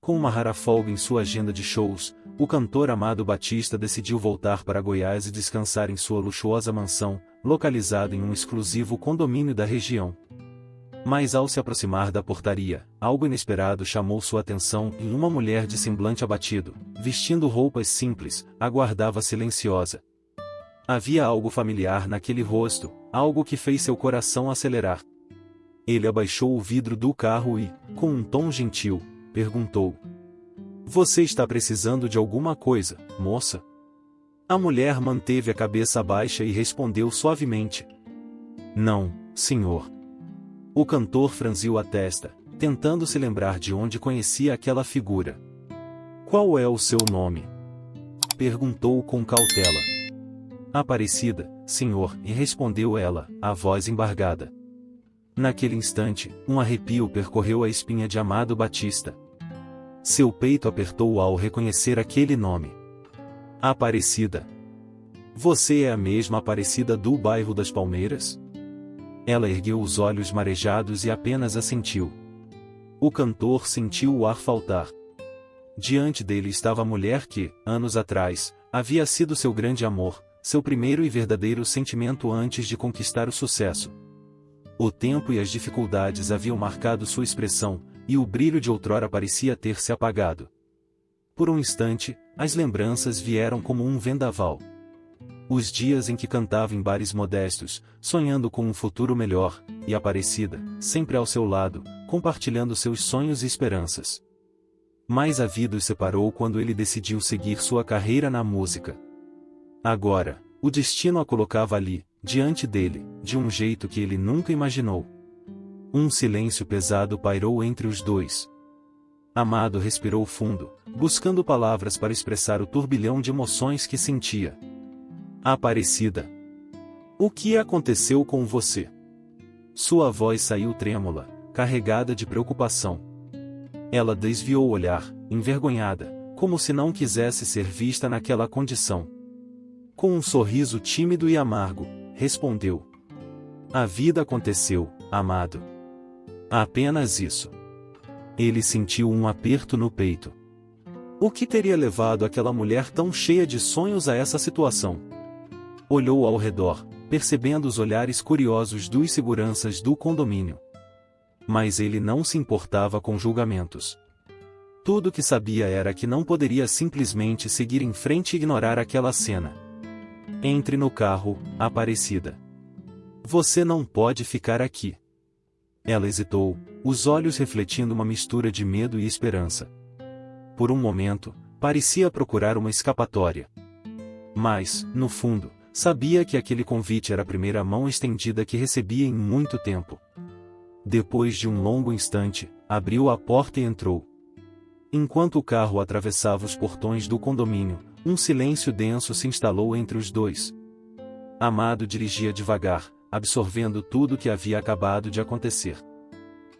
Com uma rara folga em sua agenda de shows, o cantor Amado Batista decidiu voltar para Goiás e descansar em sua luxuosa mansão, localizada em um exclusivo condomínio da região. Mas ao se aproximar da portaria, algo inesperado chamou sua atenção e uma mulher de semblante abatido, vestindo roupas simples, aguardava silenciosa. Havia algo familiar naquele rosto, algo que fez seu coração acelerar. Ele abaixou o vidro do carro e, com um tom gentil, perguntou: "Você está precisando de alguma coisa, moça?" A mulher manteve a cabeça baixa e respondeu suavemente: "Não, senhor." O cantor franziu a testa, tentando se lembrar de onde conhecia aquela figura. "Qual é o seu nome?" perguntou com cautela. "Aparecida, senhor", e respondeu ela, a voz embargada. Naquele instante, um arrepio percorreu a espinha de Amado Batista. Seu peito apertou ao reconhecer aquele nome. Aparecida. "Você é a mesma Aparecida do bairro das Palmeiras?" Ela ergueu os olhos marejados e apenas assentiu. O cantor sentiu o ar faltar. Diante dele estava a mulher que, anos atrás, havia sido seu grande amor, seu primeiro e verdadeiro sentimento antes de conquistar o sucesso. O tempo e as dificuldades haviam marcado sua expressão, e o brilho de outrora parecia ter se apagado. Por um instante, as lembranças vieram como um vendaval. Os dias em que cantava em bares modestos, sonhando com um futuro melhor, e Aparecida, sempre ao seu lado, compartilhando seus sonhos e esperanças. Mas a vida os separou quando ele decidiu seguir sua carreira na música. Agora, o destino a colocava ali, diante dele, de um jeito que ele nunca imaginou. Um silêncio pesado pairou entre os dois. Amado respirou fundo, buscando palavras para expressar o turbilhão de emoções que sentia. "Aparecida. O que aconteceu com você?" Sua voz saiu trêmula, carregada de preocupação. Ela desviou o olhar, envergonhada, como se não quisesse ser vista naquela condição. Com um sorriso tímido e amargo, respondeu: "A vida aconteceu, Amado. Apenas isso." Ele sentiu um aperto no peito. O que teria levado aquela mulher tão cheia de sonhos a essa situação? Olhou ao redor, percebendo os olhares curiosos dos seguranças do condomínio. Mas ele não se importava com julgamentos. Tudo o que sabia era que não poderia simplesmente seguir em frente e ignorar aquela cena. "Entre no carro, Aparecida. Você não pode ficar aqui." Ela hesitou, os olhos refletindo uma mistura de medo e esperança. Por um momento, parecia procurar uma escapatória. Mas, no fundo, sabia que aquele convite era a primeira mão estendida que recebia em muito tempo. Depois de um longo instante, abriu a porta e entrou. Enquanto o carro atravessava os portões do condomínio, um silêncio denso se instalou entre os dois. Amado dirigia devagar, absorvendo tudo o que havia acabado de acontecer.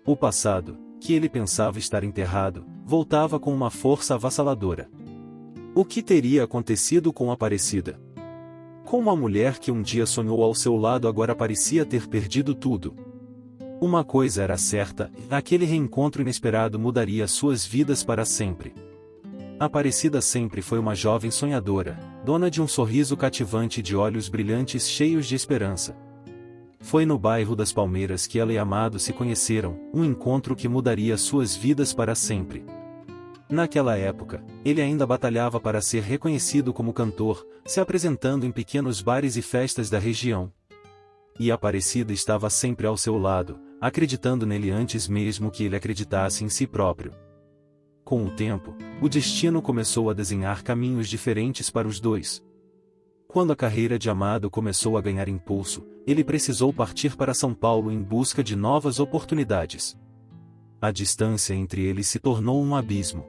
O passado, que ele pensava estar enterrado, voltava com uma força avassaladora. O que teria acontecido com Aparecida? Como a mulher que um dia sonhou ao seu lado agora parecia ter perdido tudo. Uma coisa era certa, aquele reencontro inesperado mudaria suas vidas para sempre. Aparecida sempre foi uma jovem sonhadora, dona de um sorriso cativante e de olhos brilhantes cheios de esperança. Foi no bairro das Palmeiras que ela e Amado se conheceram, um encontro que mudaria suas vidas para sempre. Naquela época, ele ainda batalhava para ser reconhecido como cantor, se apresentando em pequenos bares e festas da região. E Aparecida estava sempre ao seu lado, acreditando nele antes mesmo que ele acreditasse em si próprio. Com o tempo, o destino começou a desenhar caminhos diferentes para os dois. Quando a carreira de Amado começou a ganhar impulso, ele precisou partir para São Paulo em busca de novas oportunidades. A distância entre eles se tornou um abismo.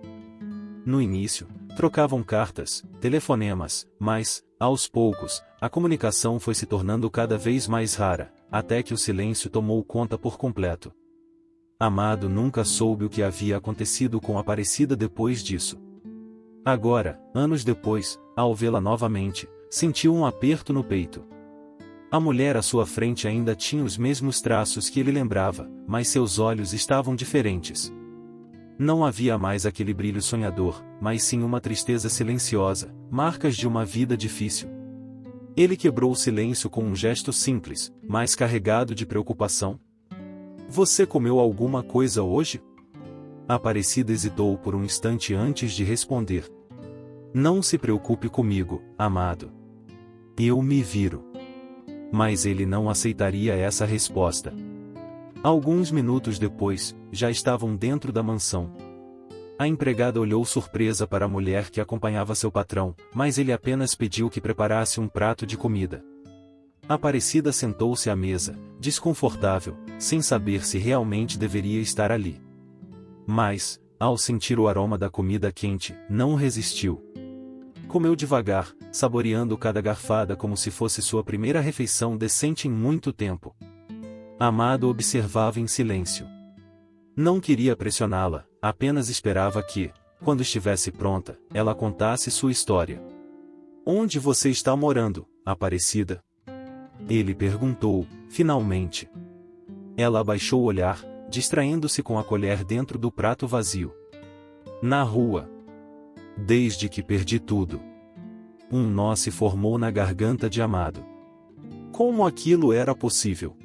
No início, trocavam cartas, telefonemas, mas, aos poucos, a comunicação foi se tornando cada vez mais rara, até que o silêncio tomou conta por completo. Amado nunca soube o que havia acontecido com Aparecida depois disso. Agora, anos depois, ao vê-la novamente, sentiu um aperto no peito. A mulher à sua frente ainda tinha os mesmos traços que ele lembrava, mas seus olhos estavam diferentes. Não havia mais aquele brilho sonhador, mas sim uma tristeza silenciosa, marcas de uma vida difícil. Ele quebrou o silêncio com um gesto simples, mas carregado de preocupação. Você comeu alguma coisa hoje? Aparecida hesitou por um instante antes de responder. Não se preocupe comigo, amado. Eu me viro. Mas ele não aceitaria essa resposta. Alguns minutos depois, já estavam dentro da mansão. A empregada olhou surpresa para a mulher que acompanhava seu patrão, mas ele apenas pediu que preparasse um prato de comida. Aparecida sentou-se à mesa, desconfortável, sem saber se realmente deveria estar ali. Mas, ao sentir o aroma da comida quente, não resistiu. Comeu devagar, saboreando cada garfada como se fosse sua primeira refeição decente em muito tempo. Amado observava em silêncio. Não queria pressioná-la, apenas esperava que, quando estivesse pronta, ela contasse sua história. Onde você está morando, Aparecida? Ele perguntou, finalmente. Ela abaixou o olhar, distraindo-se com a colher dentro do prato vazio. Na rua. Desde que perdi tudo. Um nó se formou na garganta de Amado. Como aquilo era possível?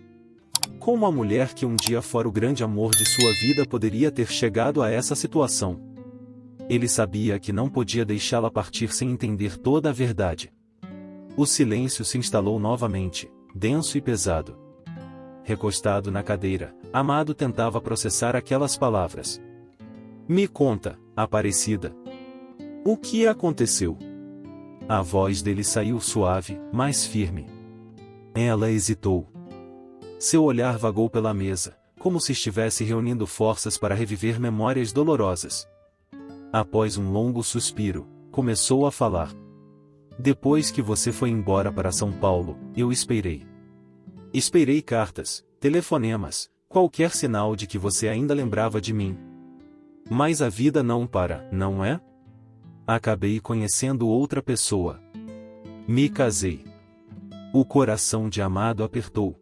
Como a mulher que um dia fora o grande amor de sua vida poderia ter chegado a essa situação? Ele sabia que não podia deixá-la partir sem entender toda a verdade. O silêncio se instalou novamente, denso e pesado. Recostado na cadeira, Amado tentava processar aquelas palavras. Me conta, Aparecida. O que aconteceu? A voz dele saiu suave, mas firme. Ela hesitou. Seu olhar vagou pela mesa, como se estivesse reunindo forças para reviver memórias dolorosas. Após um longo suspiro, começou a falar. Depois que você foi embora para São Paulo, eu esperei. Esperei cartas, telefonemas, qualquer sinal de que você ainda lembrava de mim. Mas a vida não para, não é? Acabei conhecendo outra pessoa. Me casei. O coração de Amado apertou.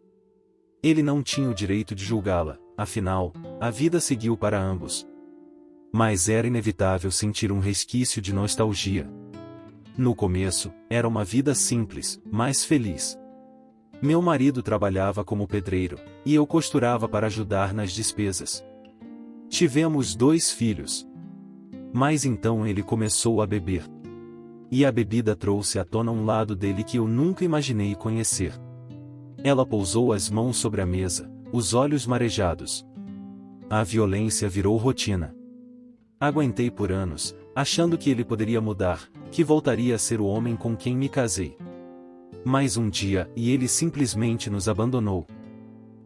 Ele não tinha o direito de julgá-la, afinal, a vida seguiu para ambos. Mas era inevitável sentir um resquício de nostalgia. No começo, era uma vida simples, mas feliz. Meu marido trabalhava como pedreiro, e eu costurava para ajudar nas despesas. Tivemos 2 filhos. Mas então ele começou a beber. E a bebida trouxe à tona um lado dele que eu nunca imaginei conhecer. Ela pousou as mãos sobre a mesa, os olhos marejados. A violência virou rotina. Aguentei por anos, achando que ele poderia mudar, que voltaria a ser o homem com quem me casei. Mas um dia, ele simplesmente nos abandonou.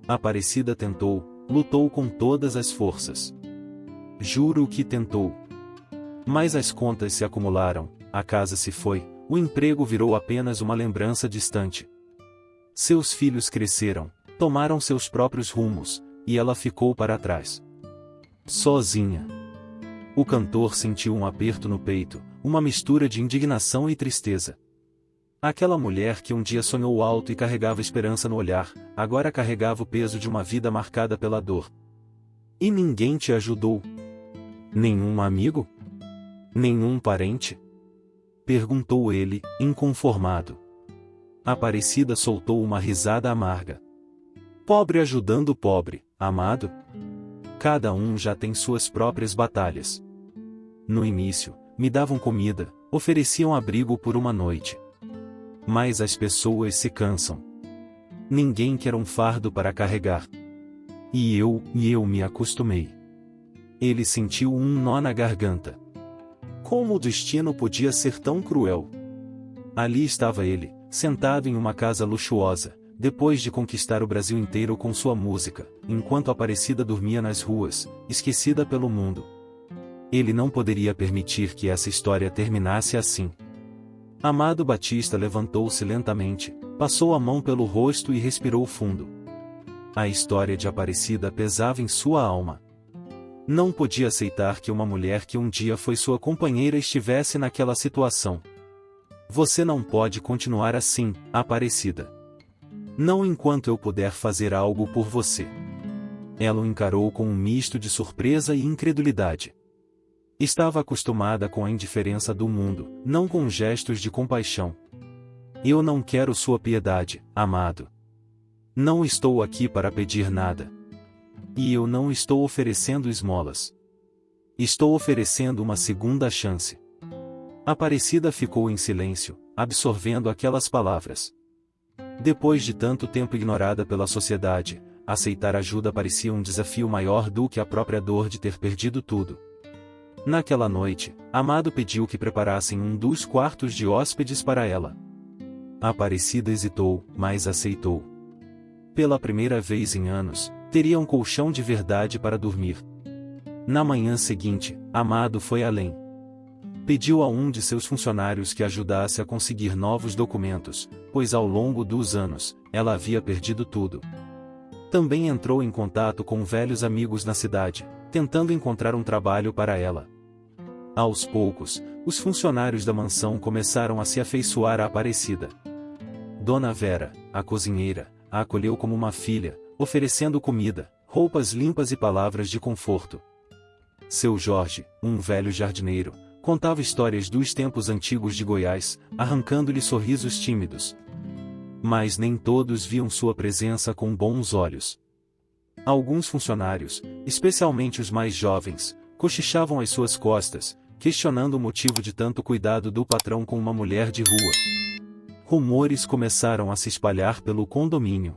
Aparecida tentou, lutou com todas as forças. Juro que tentou. Mas as contas se acumularam, a casa se foi, o emprego virou apenas uma lembrança distante. Seus filhos cresceram, tomaram seus próprios rumos, e ela ficou para trás. Sozinha. O cantor sentiu um aperto no peito, uma mistura de indignação e tristeza. Aquela mulher que um dia sonhou alto e carregava esperança no olhar, agora carregava o peso de uma vida marcada pela dor. E ninguém te ajudou? Nenhum amigo? Nenhum parente? Perguntou ele, inconformado. Aparecida soltou uma risada amarga. Pobre ajudando pobre, amado? Cada um já tem suas próprias batalhas. No início, me davam comida, ofereciam abrigo por uma noite. Mas as pessoas se cansam. Ninguém quer um fardo para carregar. E eu me acostumei. Ele sentiu um nó na garganta. Como o destino podia ser tão cruel? Ali estava ele, sentado em uma casa luxuosa, depois de conquistar o Brasil inteiro com sua música, enquanto Aparecida dormia nas ruas, esquecida pelo mundo. Ele não poderia permitir que essa história terminasse assim. Amado Batista levantou-se lentamente, passou a mão pelo rosto e respirou fundo. A história de Aparecida pesava em sua alma. Não podia aceitar que uma mulher que um dia foi sua companheira estivesse naquela situação. Você não pode continuar assim, Aparecida. Não enquanto eu puder fazer algo por você. Ela o encarou com um misto de surpresa e incredulidade. Estava acostumada com a indiferença do mundo, não com gestos de compaixão. Eu não quero sua piedade, amado. Não estou aqui para pedir nada. E eu não estou oferecendo esmolas. Estou oferecendo uma segunda chance. Aparecida ficou em silêncio, absorvendo aquelas palavras. Depois de tanto tempo ignorada pela sociedade, aceitar ajuda parecia um desafio maior do que a própria dor de ter perdido tudo. Naquela noite, Amado pediu que preparassem um dos quartos de hóspedes para ela. Aparecida hesitou, mas aceitou. Pela primeira vez em anos, teria um colchão de verdade para dormir. Na manhã seguinte, Amado foi além. Pediu a um de seus funcionários que ajudasse a conseguir novos documentos, pois ao longo dos anos, ela havia perdido tudo. Também entrou em contato com velhos amigos na cidade, tentando encontrar um trabalho para ela. Aos poucos, os funcionários da mansão começaram a se afeiçoar à Aparecida. Dona Vera, a cozinheira, a acolheu como uma filha, oferecendo comida, roupas limpas e palavras de conforto. Seu Jorge, um velho jardineiro, contava histórias dos tempos antigos de Goiás, arrancando-lhe sorrisos tímidos. Mas nem todos viam sua presença com bons olhos. Alguns funcionários, especialmente os mais jovens, cochichavam às suas costas, questionando o motivo de tanto cuidado do patrão com uma mulher de rua. Rumores começaram a se espalhar pelo condomínio.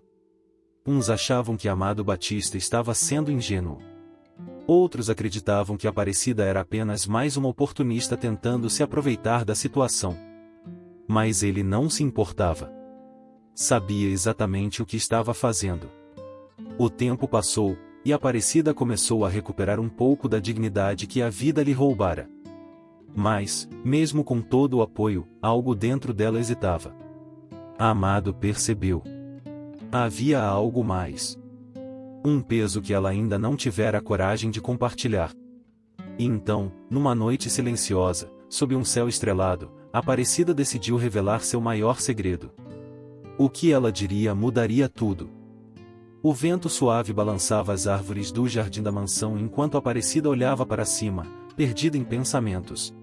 Uns achavam que Amado Batista estava sendo ingênuo. Outros acreditavam que Aparecida era apenas mais uma oportunista tentando se aproveitar da situação. Mas ele não se importava. Sabia exatamente o que estava fazendo. O tempo passou, e Aparecida começou a recuperar um pouco da dignidade que a vida lhe roubara. Mas, mesmo com todo o apoio, algo dentro dela hesitava. Amado percebeu. Havia algo mais. Um peso que ela ainda não tivera a coragem de compartilhar. E então, numa noite silenciosa, sob um céu estrelado, Aparecida decidiu revelar seu maior segredo. O que ela diria mudaria tudo. O vento suave balançava as árvores do jardim da mansão enquanto Aparecida olhava para cima, perdida em pensamentos.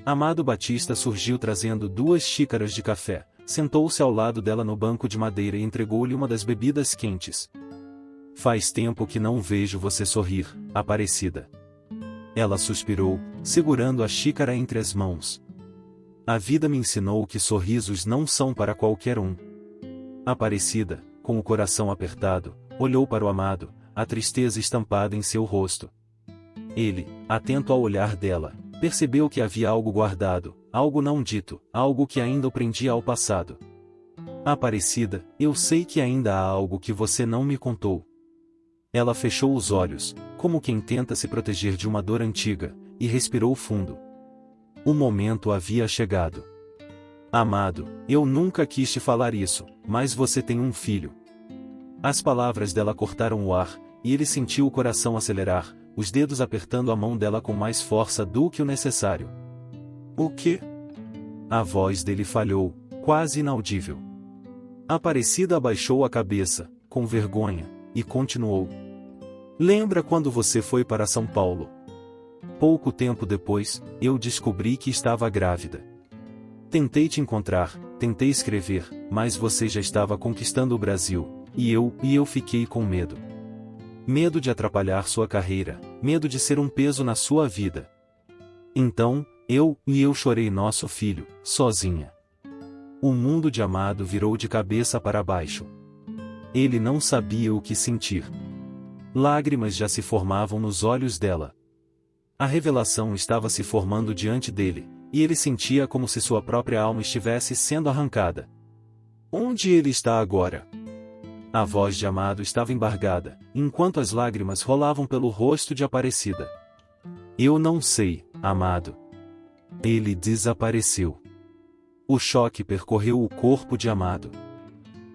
Amado Batista surgiu trazendo 2 xícaras de café, sentou-se ao lado dela no banco de madeira e entregou-lhe uma das bebidas quentes. Faz tempo que não vejo você sorrir, Aparecida. Ela suspirou, segurando a xícara entre as mãos. A vida me ensinou que sorrisos não são para qualquer um. Aparecida, com o coração apertado, olhou para o amado, a tristeza estampada em seu rosto. Ele, atento ao olhar dela, percebeu que havia algo guardado, algo não dito, algo que ainda o prendia ao passado. Aparecida, eu sei que ainda há algo que você não me contou. Ela fechou os olhos, como quem tenta se proteger de uma dor antiga, e respirou fundo. O momento havia chegado. Amado, eu nunca quis te falar isso, mas você tem um filho. As palavras dela cortaram o ar, e ele sentiu o coração acelerar, os dedos apertando a mão dela com mais força do que o necessário. O quê? A voz dele falhou, quase inaudível. Aparecida abaixou a cabeça, com vergonha, e continuou. Lembra quando você foi para São Paulo? Pouco tempo depois, eu descobri que estava grávida. Tentei te encontrar, tentei escrever, mas você já estava conquistando o Brasil, e eu fiquei com medo. Medo de atrapalhar sua carreira, medo de ser um peso na sua vida. Então, eu chorei nosso filho, sozinha. O mundo de Amado virou de cabeça para baixo. Ele não sabia o que sentir. Lágrimas já se formavam nos olhos dela. A revelação estava se formando diante dele, e ele sentia como se sua própria alma estivesse sendo arrancada. Onde ele está agora? A voz de Amado estava embargada, enquanto as lágrimas rolavam pelo rosto de Aparecida. Eu não sei, Amado. Ele desapareceu. O choque percorreu o corpo de Amado.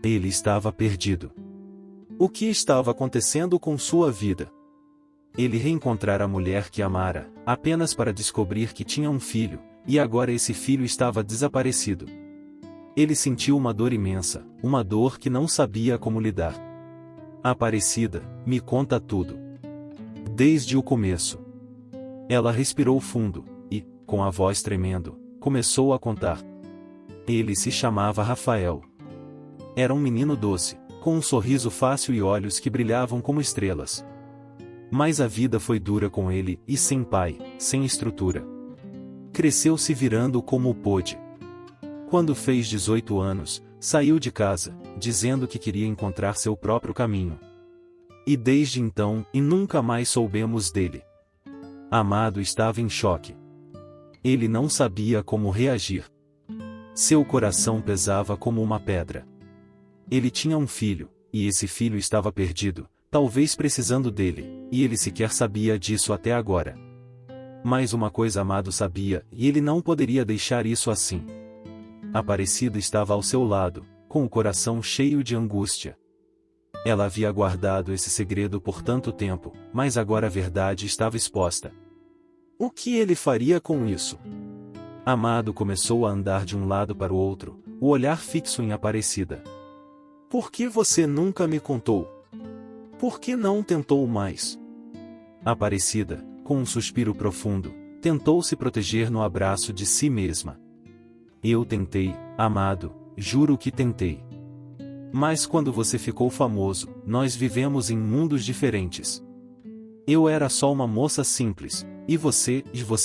Ele estava perdido. O que estava acontecendo com sua vida? Ele reencontrara a mulher que amara, apenas para descobrir que tinha um filho, e agora esse filho estava desaparecido. Ele sentiu uma dor imensa, uma dor que não sabia como lidar. Aparecida, me conta tudo. Desde o começo. Ela respirou fundo, e, com a voz tremendo, começou a contar. Ele se chamava Rafael. Era um menino doce, com um sorriso fácil e olhos que brilhavam como estrelas. Mas a vida foi dura com ele, e sem pai, sem estrutura. Cresceu se virando como pôde. Quando fez 18 anos, saiu de casa, dizendo que queria encontrar seu próprio caminho. E desde então, e nunca mais soubemos dele. Amado estava em choque. Ele não sabia como reagir. Seu coração pesava como uma pedra. Ele tinha um filho, e esse filho estava perdido, talvez precisando dele, e ele sequer sabia disso até agora. Mas uma coisa Amado sabia, e ele não poderia deixar isso assim. Aparecida estava ao seu lado, com o coração cheio de angústia. Ela havia guardado esse segredo por tanto tempo, mas agora a verdade estava exposta. O que ele faria com isso? Amado começou a andar de um lado para o outro, o olhar fixo em Aparecida. Por que você nunca me contou? Por que não tentou mais? Aparecida, com um suspiro profundo, tentou se proteger no abraço de si mesma. Eu tentei, Amado, juro que tentei. Mas quando você ficou famoso, nós vivemos em mundos diferentes. Eu era só uma moça simples, e você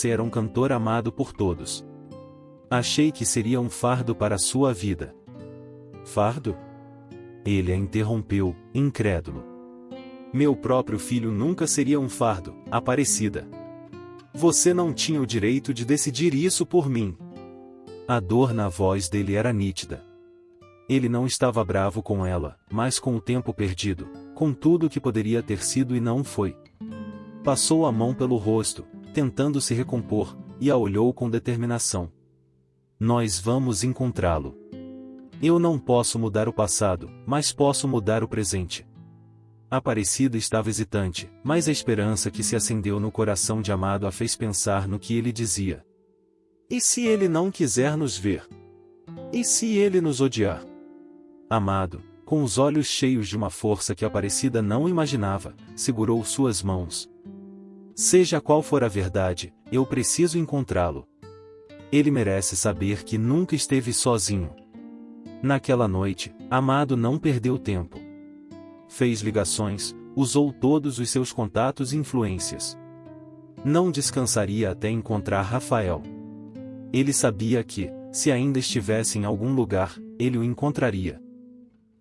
era um cantor amado por todos. Achei que seria um fardo para a sua vida. Fardo? Ele a interrompeu, incrédulo. Meu próprio filho nunca seria um fardo, Aparecida. Você não tinha o direito de decidir isso por mim. A dor na voz dele era nítida. Ele não estava bravo com ela, mas com o tempo perdido, com tudo que poderia ter sido e não foi. Passou a mão pelo rosto, tentando se recompor, e a olhou com determinação. Nós vamos encontrá-lo. Eu não posso mudar o passado, mas posso mudar o presente. Aparecida estava hesitante, mas a esperança que se acendeu no coração de Amado a fez pensar no que ele dizia. E se ele não quiser nos ver? E se ele nos odiar? Amado, com os olhos cheios de uma força que Aparecida não imaginava, segurou suas mãos. Seja qual for a verdade, eu preciso encontrá-lo. Ele merece saber que nunca esteve sozinho. Naquela noite, Amado não perdeu tempo. Fez ligações, usou todos os seus contatos e influências. Não descansaria até encontrar Rafael. Ele sabia que, se ainda estivesse em algum lugar, ele o encontraria.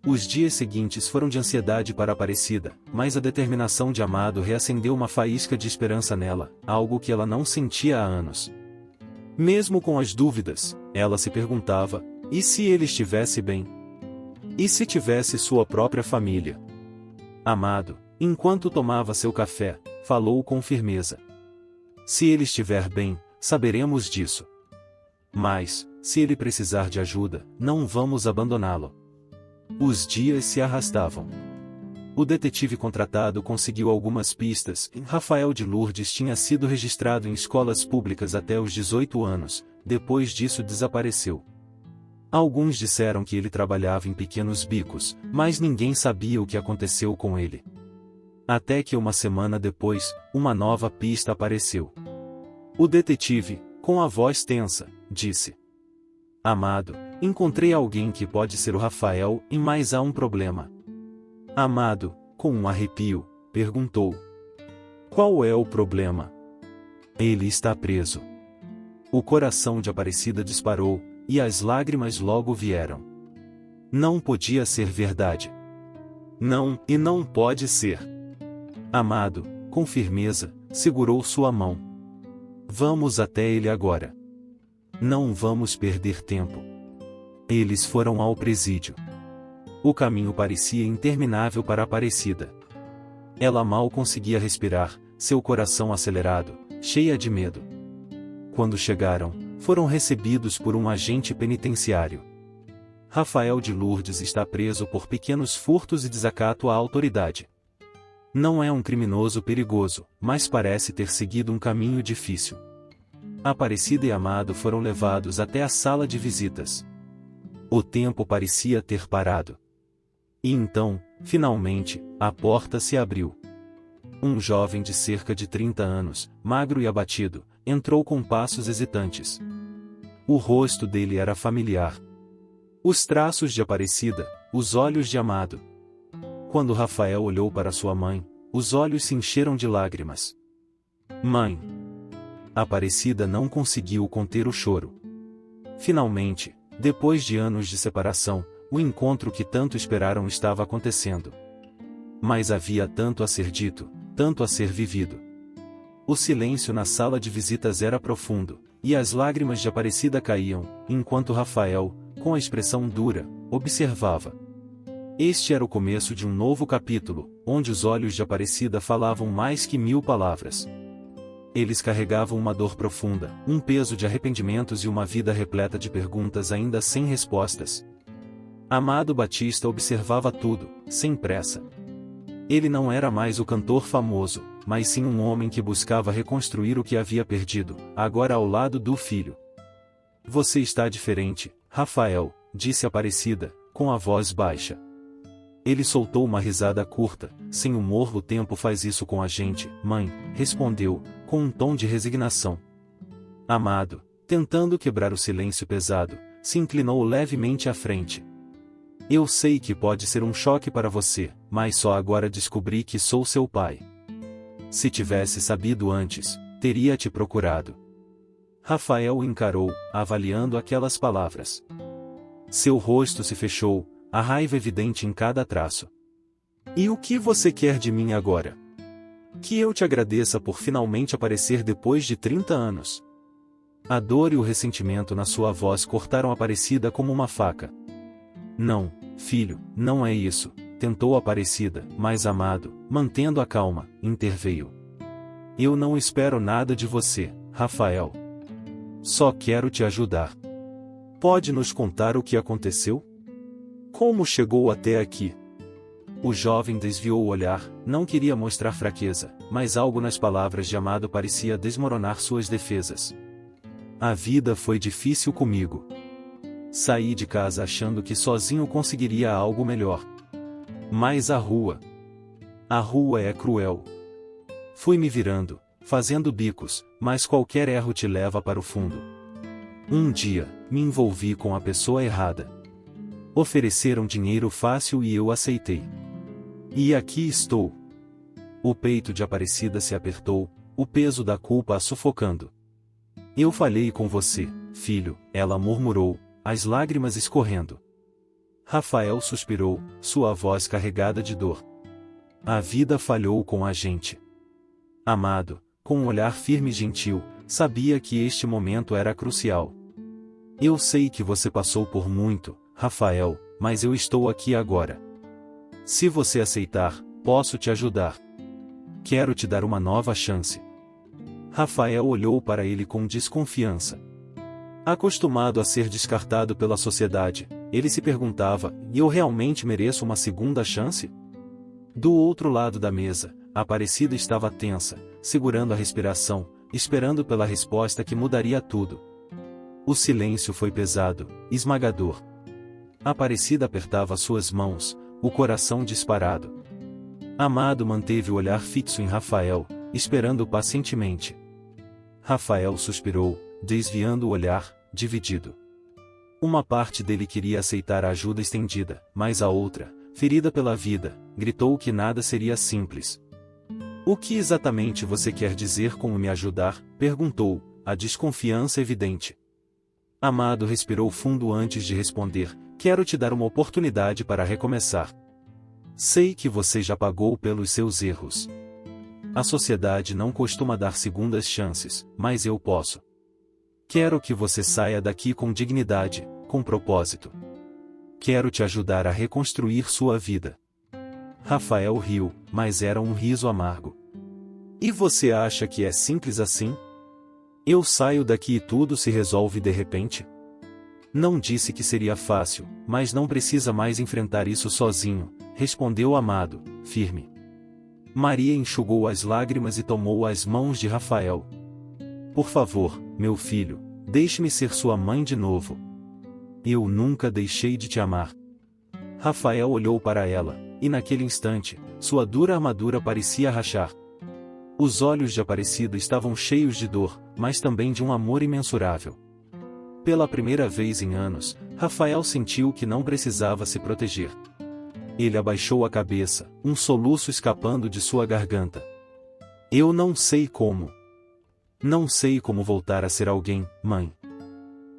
Os dias seguintes foram de ansiedade para Aparecida, mas a determinação de Amado reacendeu uma faísca de esperança nela, algo que ela não sentia há anos. Mesmo com as dúvidas, ela se perguntava, e se ele estivesse bem? E se tivesse sua própria família? Amado, enquanto tomava seu café, falou com firmeza. Se ele estiver bem, saberemos disso. Mas, se ele precisar de ajuda, não vamos abandoná-lo. Os dias se arrastavam. O detetive contratado conseguiu algumas pistas. Rafael de Lourdes tinha sido registrado em escolas públicas até os 18 anos, depois disso desapareceu. Alguns disseram que ele trabalhava em pequenos bicos, mas ninguém sabia o que aconteceu com ele. Até que uma semana depois, uma nova pista apareceu. O detetive, com a voz tensa, disse: Amado, encontrei alguém que pode ser o Rafael, e mais há um problema. Amado, com um arrepio, perguntou: Qual é o problema? Ele está preso. O coração de Aparecida disparou, e as lágrimas logo vieram. Não podia ser verdade. Não, e não pode ser. Amado, com firmeza, segurou sua mão. Vamos até ele agora. Não vamos perder tempo. Eles foram ao presídio. O caminho parecia interminável para Aparecida. Ela mal conseguia respirar, seu coração acelerado, cheia de medo. Quando chegaram, foram recebidos por um agente penitenciário. Rafael de Lourdes está preso por pequenos furtos e desacato à autoridade. Não é um criminoso perigoso, mas parece ter seguido um caminho difícil. Aparecida e Amado foram levados até a sala de visitas. O tempo parecia ter parado. E então, finalmente, a porta se abriu. Um jovem de cerca de 30 anos, magro e abatido, entrou com passos hesitantes. O rosto dele era familiar. Os traços de Aparecida, os olhos de Amado. Quando Rafael olhou para sua mãe, os olhos se encheram de lágrimas. Mãe! Aparecida não conseguiu conter o choro. Finalmente, depois de anos de separação, o encontro que tanto esperaram estava acontecendo. Mas havia tanto a ser dito, tanto a ser vivido. O silêncio na sala de visitas era profundo, e as lágrimas de Aparecida caíam, enquanto Rafael, com a expressão dura, observava. Este era o começo de um novo capítulo, onde os olhos de Aparecida falavam mais que 1000 palavras. Eles carregavam uma dor profunda, um peso de arrependimentos e uma vida repleta de perguntas ainda sem respostas. Amado Batista observava tudo, sem pressa. Ele não era mais o cantor famoso, mas sim um homem que buscava reconstruir o que havia perdido, agora ao lado do filho. Você está diferente, Rafael, disse Aparecida, com a voz baixa. Ele soltou uma risada curta. Sem humor, o tempo faz isso com a gente, mãe, respondeu, com um tom de resignação. Amado, tentando quebrar o silêncio pesado, se inclinou levemente à frente. Eu sei que pode ser um choque para você, mas só agora descobri que sou seu pai. Se tivesse sabido antes, teria te procurado. Rafael o encarou, avaliando aquelas palavras. Seu rosto se fechou, a raiva evidente em cada traço. E o que você quer de mim agora? Que eu te agradeça por finalmente aparecer depois de 30 anos. A dor e o ressentimento na sua voz cortaram Aparecida como uma faca. Não, filho, não é isso, tentou Aparecida, mas Amado, mantendo a calma, interveio. Eu não espero nada de você, Rafael. Só quero te ajudar. Pode nos contar o que aconteceu? Como chegou até aqui? O jovem desviou o olhar, não queria mostrar fraqueza, mas algo nas palavras de Amado parecia desmoronar suas defesas. A vida foi difícil comigo. Saí de casa achando que sozinho conseguiria algo melhor. Mas a rua é cruel. Fui me virando, fazendo bicos, mas qualquer erro te leva para o fundo. Um dia, me envolvi com a pessoa errada. Ofereceram dinheiro fácil e eu aceitei. E aqui estou. O peito de Aparecida se apertou, o peso da culpa a sufocando. Eu falhei com você, filho, ela murmurou, as lágrimas escorrendo. Rafael suspirou, sua voz carregada de dor. A vida falhou com a gente. Amado, com um olhar firme e gentil, sabia que este momento era crucial. Eu sei que você passou por muito, Rafael, mas eu estou aqui agora. Se você aceitar, posso te ajudar. Quero te dar uma nova chance. Rafael olhou para ele com desconfiança. Acostumado a ser descartado pela sociedade, ele se perguntava, eu realmente mereço uma segunda chance? Do outro lado da mesa, Aparecida estava tensa, segurando a respiração, esperando pela resposta que mudaria tudo. O silêncio foi pesado, esmagador. Aparecida apertava suas mãos, o coração disparado. Amado manteve o olhar fixo em Rafael, esperando pacientemente. Rafael suspirou, desviando o olhar, dividido. Uma parte dele queria aceitar a ajuda estendida, mas a outra, ferida pela vida, gritou que nada seria simples. O que exatamente você quer dizer com me ajudar? Perguntou, a desconfiança evidente. Amado respirou fundo antes de responder, quero te dar uma oportunidade para recomeçar. Sei que você já pagou pelos seus erros. A sociedade não costuma dar segundas chances, mas eu posso. Quero que você saia daqui com dignidade, com propósito. Quero te ajudar a reconstruir sua vida. Rafael riu, mas era um riso amargo. E você acha que é simples assim? Eu saio daqui e tudo se resolve de repente? Não disse que seria fácil, mas não precisa mais enfrentar isso sozinho, respondeu Amado, firme. Maria enxugou as lágrimas e tomou as mãos de Rafael. Por favor, meu filho, deixe-me ser sua mãe de novo. Eu nunca deixei de te amar. Rafael olhou para ela, e naquele instante, sua dura armadura parecia rachar. Os olhos de Aparecida estavam cheios de dor, mas também de um amor imensurável. Pela primeira vez em anos, Rafael sentiu que não precisava se proteger. Ele abaixou a cabeça, um soluço escapando de sua garganta. Eu não sei como. Não sei como voltar a ser alguém, mãe.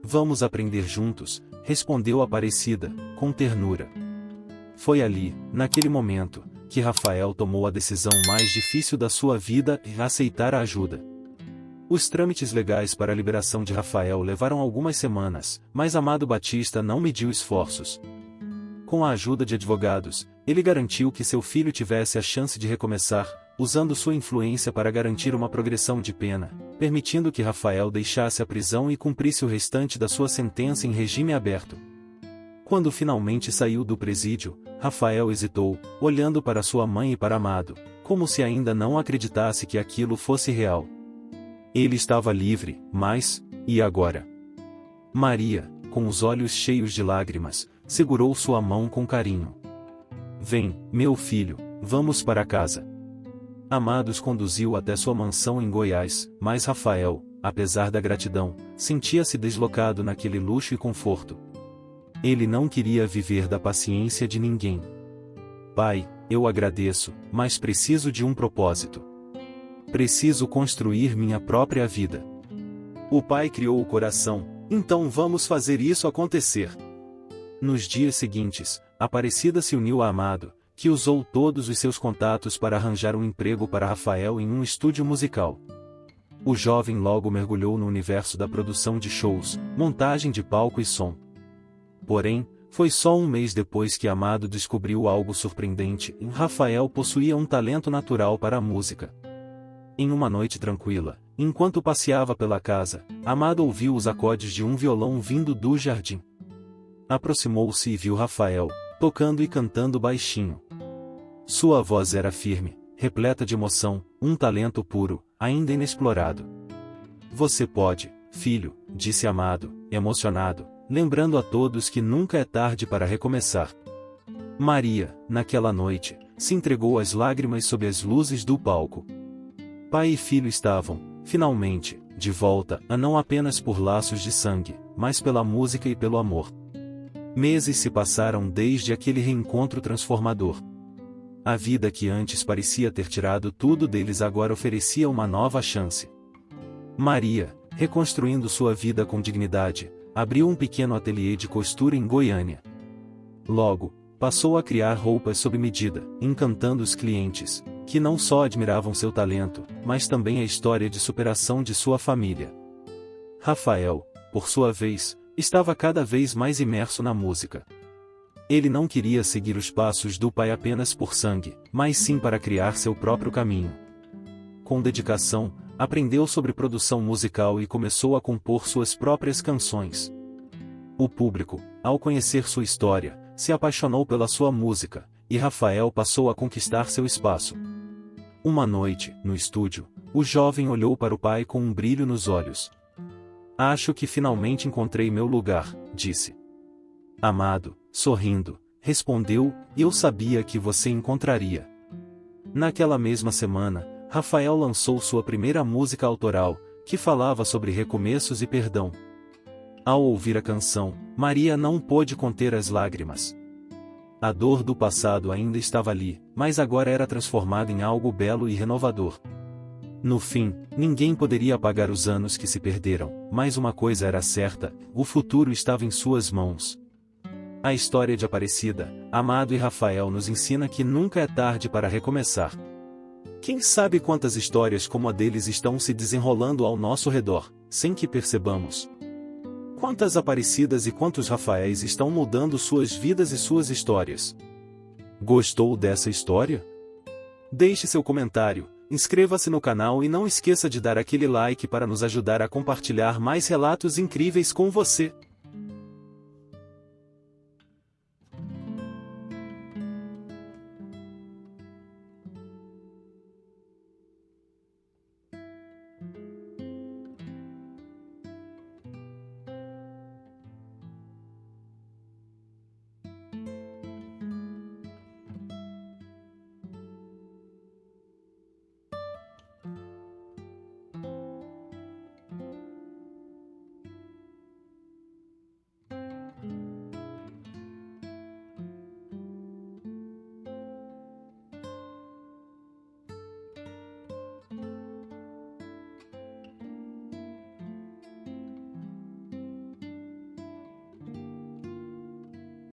Vamos aprender juntos, respondeu Aparecida, com ternura. Foi ali, naquele momento, que Rafael tomou a decisão mais difícil da sua vida e aceitar a ajuda. Os trâmites legais para a liberação de Rafael levaram algumas semanas, mas Amado Batista não mediu esforços. Com a ajuda de advogados, ele garantiu que seu filho tivesse a chance de recomeçar, usando sua influência para garantir uma progressão de pena, permitindo que Rafael deixasse a prisão e cumprisse o restante da sua sentença em regime aberto. Quando finalmente saiu do presídio, Rafael hesitou, olhando para sua mãe e para Amado, como se ainda não acreditasse que aquilo fosse real. Ele estava livre, mas, e agora? Maria, com os olhos cheios de lágrimas, segurou sua mão com carinho. Vem, meu filho, vamos para casa. Amado os conduziu até sua mansão em Goiás, mas Rafael, apesar da gratidão, sentia-se deslocado naquele luxo e conforto. Ele não queria viver da paciência de ninguém. Pai, eu agradeço, mas preciso de um propósito. Preciso construir minha própria vida. O pai criou o coração, então vamos fazer isso acontecer. Nos dias seguintes, Aparecida se uniu a Amado, que usou todos os seus contatos para arranjar um emprego para Rafael em um estúdio musical. O jovem logo mergulhou no universo da produção de shows, montagem de palco e som. Porém, foi só um mês depois que Amado descobriu algo surpreendente: Rafael possuía um talento natural para a música. Em uma noite tranquila, enquanto passeava pela casa, Amado ouviu os acordes de um violão vindo do jardim. Aproximou-se e viu Rafael, tocando e cantando baixinho. Sua voz era firme, repleta de emoção, um talento puro, ainda inexplorado. Você pode, filho, disse Amado, emocionado, lembrando a todos que nunca é tarde para recomeçar. Maria, naquela noite, se entregou às lágrimas sob as luzes do palco. Pai e filho estavam, finalmente, de volta, a não apenas por laços de sangue, mas pela música e pelo amor. Meses se passaram desde aquele reencontro transformador. A vida que antes parecia ter tirado tudo deles agora oferecia uma nova chance. Maria, reconstruindo sua vida com dignidade, abriu um pequeno ateliê de costura em Goiânia. Logo, passou a criar roupas sob medida, encantando os clientes, que não só admiravam seu talento, mas também a história de superação de sua família. Rafael, por sua vez, estava cada vez mais imerso na música. Ele não queria seguir os passos do pai apenas por sangue, mas sim para criar seu próprio caminho. Com dedicação, aprendeu sobre produção musical e começou a compor suas próprias canções. O público, ao conhecer sua história, se apaixonou pela sua música, e Rafael passou a conquistar seu espaço. Uma noite, no estúdio, o jovem olhou para o pai com um brilho nos olhos. Acho que finalmente encontrei meu lugar, disse. Amado, sorrindo, respondeu, eu sabia que você encontraria. Naquela mesma semana, Rafael lançou sua primeira música autoral, que falava sobre recomeços e perdão. Ao ouvir a canção, Maria não pôde conter as lágrimas. A dor do passado ainda estava ali, mas agora era transformada em algo belo e renovador. No fim, ninguém poderia apagar os anos que se perderam, mas uma coisa era certa: o futuro estava em suas mãos. A história de Aparecida, Amado e Rafael nos ensina que nunca é tarde para recomeçar. Quem sabe quantas histórias como a deles estão se desenrolando ao nosso redor, sem que percebamos. Quantas Aparecidas e quantos Rafaéis estão mudando suas vidas e suas histórias. Gostou dessa história? Deixe seu comentário, inscreva-se no canal e não esqueça de dar aquele like para nos ajudar a compartilhar mais relatos incríveis com você.